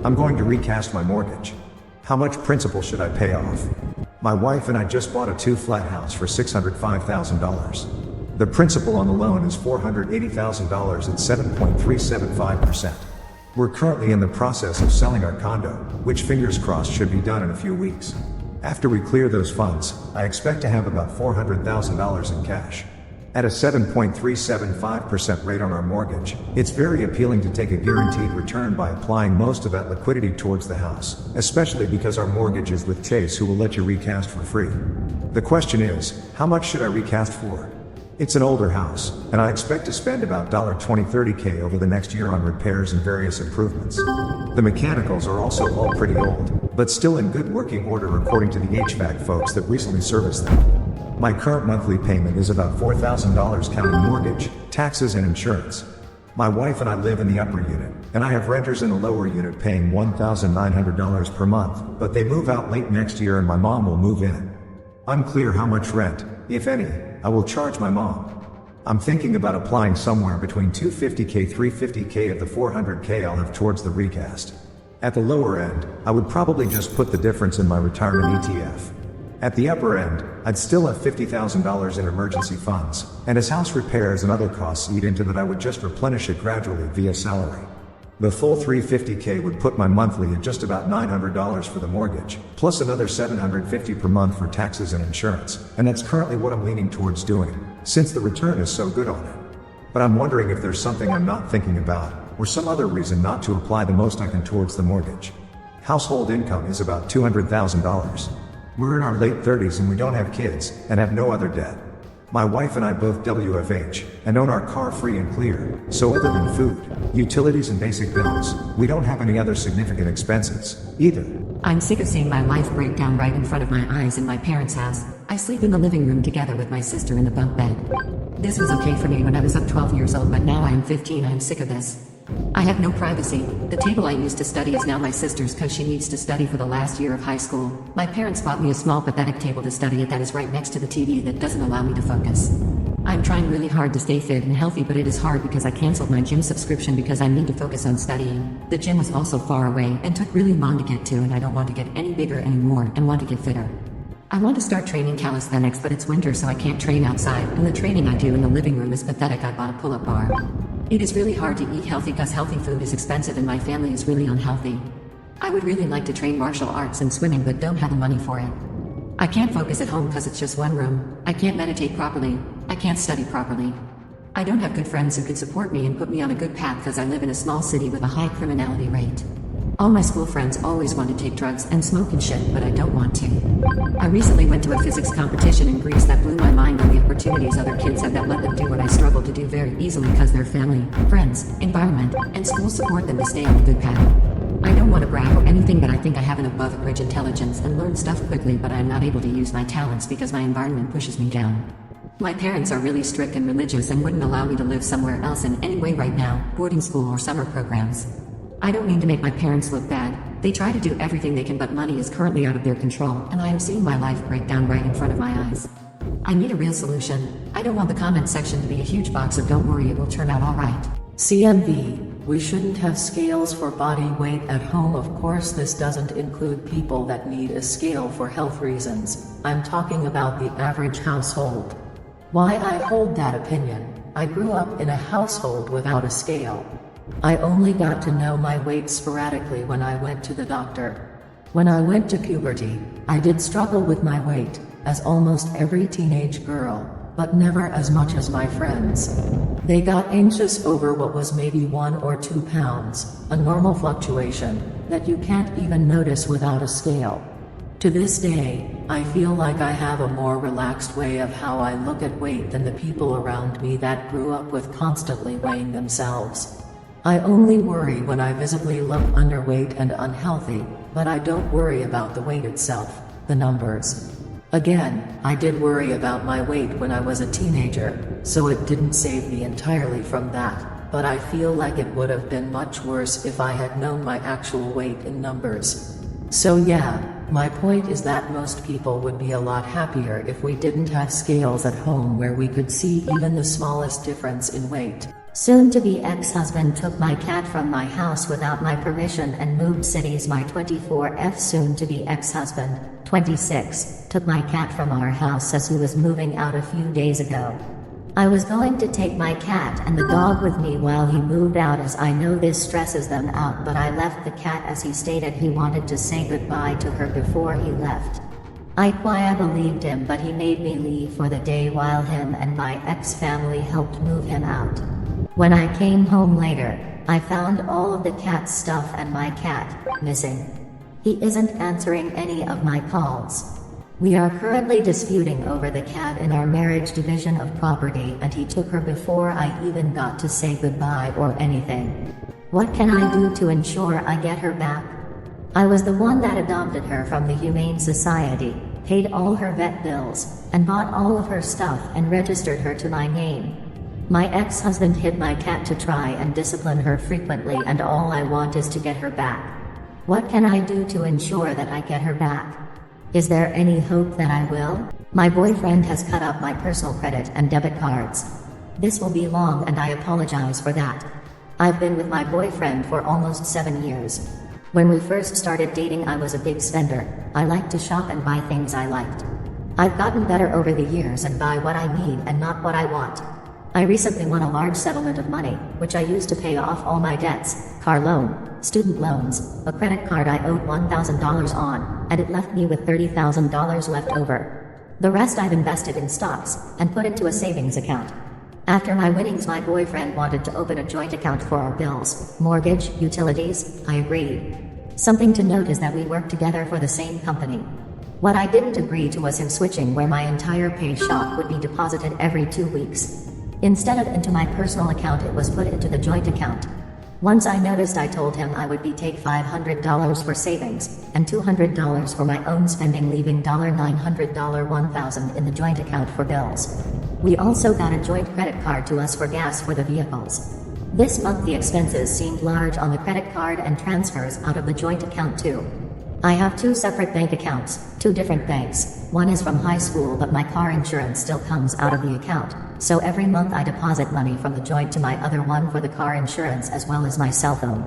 I'm going to recast my mortgage. How much principal should I pay off? My wife and I just bought a 2-flat house for $605,000. The principal on the loan is $480,000 at 7.375%. We're currently in the process of selling our condo, which fingers crossed should be done in a few weeks. After we clear those funds, I expect to have about $400,000 in cash. At a 7.375% rate on our mortgage, it's very appealing to take a guaranteed return by applying most of that liquidity towards the house, especially because our mortgage is with Chase, who will let you recast for free. The question is, how much should I recast for? It's an older house, and I expect to spend about $20-30K over the next year on repairs and various improvements. The mechanicals are also all pretty old, but still in good working order according to the HVAC folks that recently serviced them. My current monthly payment is about $4,000 counting mortgage, taxes, and insurance. My wife and I live in the upper unit, and I have renters in the lower unit paying $1,900 per month, but they move out late next year and my mom will move in. Unclear how much rent, if any, I will charge my mom. I'm thinking about applying somewhere between $250K-350K of the $400K I'll have towards the recast. At the lower end, I would probably just put the difference in my retirement ETF. At the upper end, I'd still have $50,000 in emergency funds, and as house repairs and other costs eat into that, I would just replenish it gradually via salary. The full $350K would put my monthly at just about $900 for the mortgage, plus another $750 per month for taxes and insurance, and that's currently what I'm leaning towards doing, since the return is so good on it. But I'm wondering if there's something I'm not thinking about, or some other reason not to apply the most I can towards the mortgage. Household income is about $200,000. We're in our late 30s and we don't have kids, and have no other debt. My wife and I both WFH, and own our car free and clear, so other than food, utilities and basic bills, we don't have any other significant expenses, either. I'm sick of seeing my life break down right in front of my eyes in my parents' house. I sleep in the living room together with my sister in the bunk bed. This was okay for me when I was up 12 years old, but now I am 15, I'm sick of this. I have no privacy. The table I used to study is now my sister's because she needs to study for the last year of high school. My parents bought me a small pathetic table to study at that is right next to the TV that doesn't allow me to focus. I'm trying really hard to stay fit and healthy, but it is hard because I canceled my gym subscription because I need to focus on studying. The gym was also far away and took really long to get to, and I don't want to get any bigger anymore and want to get fitter. I want to start training calisthenics, but it's winter so I can't train outside, and the training I do in the living room is pathetic. I bought a pull-up bar. It is really hard to eat healthy because healthy food is expensive and my family is really unhealthy. I would really like to train martial arts and swimming but don't have the money for it. I can't focus at home because it's just one room. I can't meditate properly. I can't study properly. I don't have good friends who could support me and put me on a good path because I live in a small city with a high criminality rate. All my school friends always want to take drugs and smoke and shit, but I don't want to. I recently went to a physics competition in Greece that blew my mind on the opportunities other kids have that let them do what I struggle to do very easily because their family, friends, environment, and school support them to stay on a good path. I don't want to brag or anything, but I think I have an above average intelligence and learn stuff quickly, but I am not able to use my talents because my environment pushes me down. My parents are really strict and religious and wouldn't allow me to live somewhere else in any way right now, boarding school or summer programs. I don't mean to make my parents look bad. They try to do everything they can, but money is currently out of their control, and I am seeing my life break down right in front of my eyes. I need a real solution. I don't want the comment section to be a huge box of don't worry, it will turn out alright. CMV. We shouldn't have scales for body weight at home. Of course, this doesn't include people that need a scale for health reasons. I'm talking about the average household. Why I hold that opinion? I grew up in a household without a scale. I only got to know my weight sporadically when I went to the doctor. When I went to puberty, I did struggle with my weight, as almost every teenage girl, but never as much as my friends. They got anxious over what was maybe 1 or 2 pounds, a normal fluctuation, that you can't even notice without a scale. To this day, I feel like I have a more relaxed way of how I look at weight than the people around me that grew up with constantly weighing themselves. I only worry when I visibly look underweight and unhealthy, but I don't worry about the weight itself, the numbers. Again, I did worry about my weight when I was a teenager, so it didn't save me entirely from that, but I feel like it would have been much worse if I had known my actual weight in numbers. So yeah, my point is that most people would be a lot happier if we didn't have scales at home where we could see even the smallest difference in weight. Soon-to-be ex-husband took my cat from my house without my permission and moved cities. My 24F soon-to-be ex-husband, 26, took my cat from our house as he was moving out a few days ago. I was going to take my cat and the dog with me while he moved out, as I know this stresses them out, but I left the cat as he stated he wanted to say goodbye to her before he left. I believed him, but he made me leave for the day while him and my ex-family helped move him out. When I came home later, I found all of the cat's stuff and my cat missing. He isn't answering any of my calls. We are currently disputing over the cat in our marriage division of property, and he took her before I even got to say goodbye or anything. What can I do to ensure I get her back? I was the one that adopted her from the Humane Society, paid all her vet bills, and bought all of her stuff and registered her to my name. My ex-husband hit my cat to try and discipline her frequently, and all I want is to get her back. What can I do to ensure that I get her back? Is there any hope that I will? My boyfriend has cut up my personal credit and debit cards. This will be long and I apologize for that. I've been with my boyfriend for almost 7 years. When we first started dating, I was a big spender. I liked to shop and buy things I liked. I've gotten better over the years and buy what I need and not what I want. I recently won a large settlement of money, which I used to pay off all my debts, car loan, student loans, a credit card I owed $1,000 on, and it left me with $30,000 left over. The rest I've invested in stocks, and put into a savings account. After my winnings, my boyfriend wanted to open a joint account for our bills, mortgage, utilities. I agreed. Something to note is that we work together for the same company. What I didn't agree to was him switching where my entire pay shop would be deposited every 2 weeks. Instead of into my personal account, it was put into the joint account. Once I noticed, I told him I would be take $500 for savings, and $200 for my own spending, leaving $900 $1,000 in the joint account for bills. We also got a joint credit card to us for gas for the vehicles. This month the expenses seemed large on the credit card and transfers out of the joint account too. I have 2 separate bank accounts, 2 different banks. One is from high school, but my car insurance still comes out of the account, so every month I deposit money from the joint to my other one for the car insurance as well as my cell phone.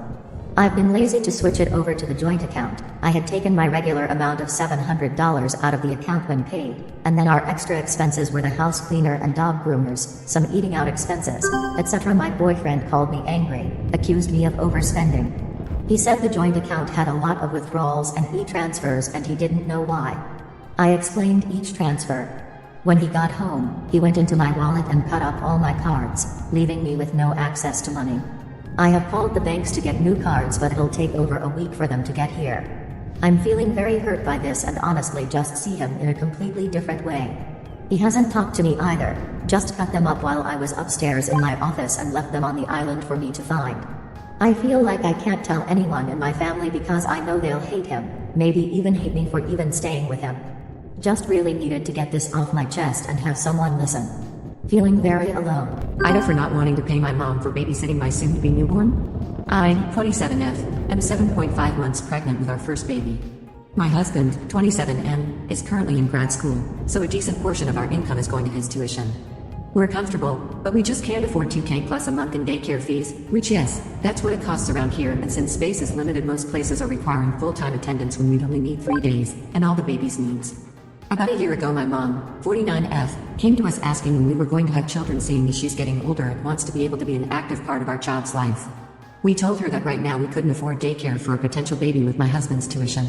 I've been lazy to switch it over to the joint account. I had taken my regular amount of $700 out of the account when paid, and then our extra expenses were the house cleaner and dog groomers, some eating out expenses, etc. My boyfriend called me angry, accused me of overspending. He said the joint account had a lot of withdrawals and e-transfers and he didn't know why. I explained each transfer. When he got home, he went into my wallet and cut up all my cards, leaving me with no access to money. I have called the banks to get new cards, but it'll take over a week for them to get here. I'm feeling very hurt by this and honestly just see him in a completely different way. He hasn't talked to me either, just cut them up while I was upstairs in my office and left them on the island for me to find. I feel like I can't tell anyone in my family because I know they'll hate him, maybe even hate me for even staying with him. Just really needed to get this off my chest and have someone listen. Feeling very alone. Ida for not wanting to pay my mom for babysitting my soon-to-be newborn. I, 27F, am 7.5 months pregnant with our first baby. My husband, 27M, is currently in grad school, so a decent portion of our income is going to his tuition. We're comfortable, but we just can't afford $2,000 plus a month in daycare fees, which yes, that's what it costs around here, and since space is limited, most places are requiring full-time attendance when we'd only need 3 days, and all the baby's needs. About a year ago, my mom, 49F, came to us asking when we were going to have children, saying that she's getting older and wants to be able to be an active part of our child's life. We told her that right now we couldn't afford daycare for a potential baby with my husband's tuition.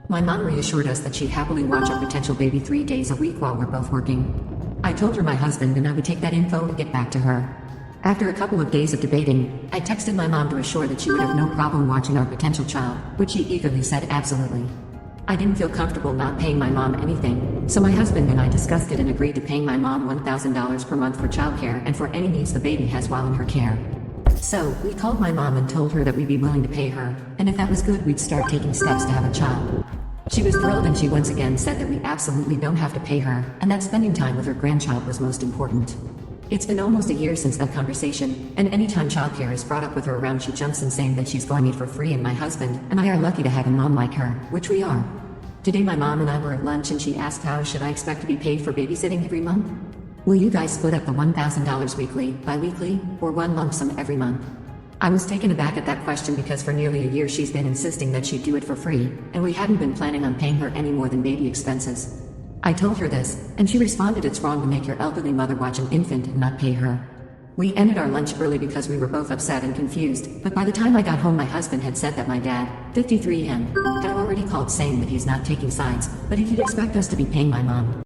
My mom reassured us that she'd happily watch our potential baby 3 days a week while we're both working. I told her my husband and I would take that info and get back to her. After a couple of days of debating, I texted my mom to assure that she would have no problem watching our potential child, which she eagerly said absolutely. I didn't feel comfortable not paying my mom anything, so my husband and I discussed it and agreed to paying my mom $1,000 per month for childcare and for any needs the baby has while in her care. So, we called my mom and told her that we'd be willing to pay her, and if that was good, we'd start taking steps to have a child. She was thrilled, and she once again said that we absolutely don't have to pay her, and that spending time with her grandchild was most important. It's been almost a year since that conversation, and anytime childcare is brought up with her around, she jumps in saying that she's going it for free, and my husband and I are lucky to have a mom like her, which we are. Today my mom and I were at lunch and she asked how should I expect to be paid for babysitting every month? Will you guys split up the $1,000 weekly, bi-weekly, or one lump sum every month? I was taken aback at that question because for nearly a year she's been insisting that she'd do it for free, and we hadn't been planning on paying her any more than baby expenses. I told her this, and she responded it's wrong to make your elderly mother watch an infant and not pay her. We ended our lunch early because we were both upset and confused, but by the time I got home my husband had said that my dad, 53 had already called saying that he's not taking sides, but he'd expect us to be paying my mom.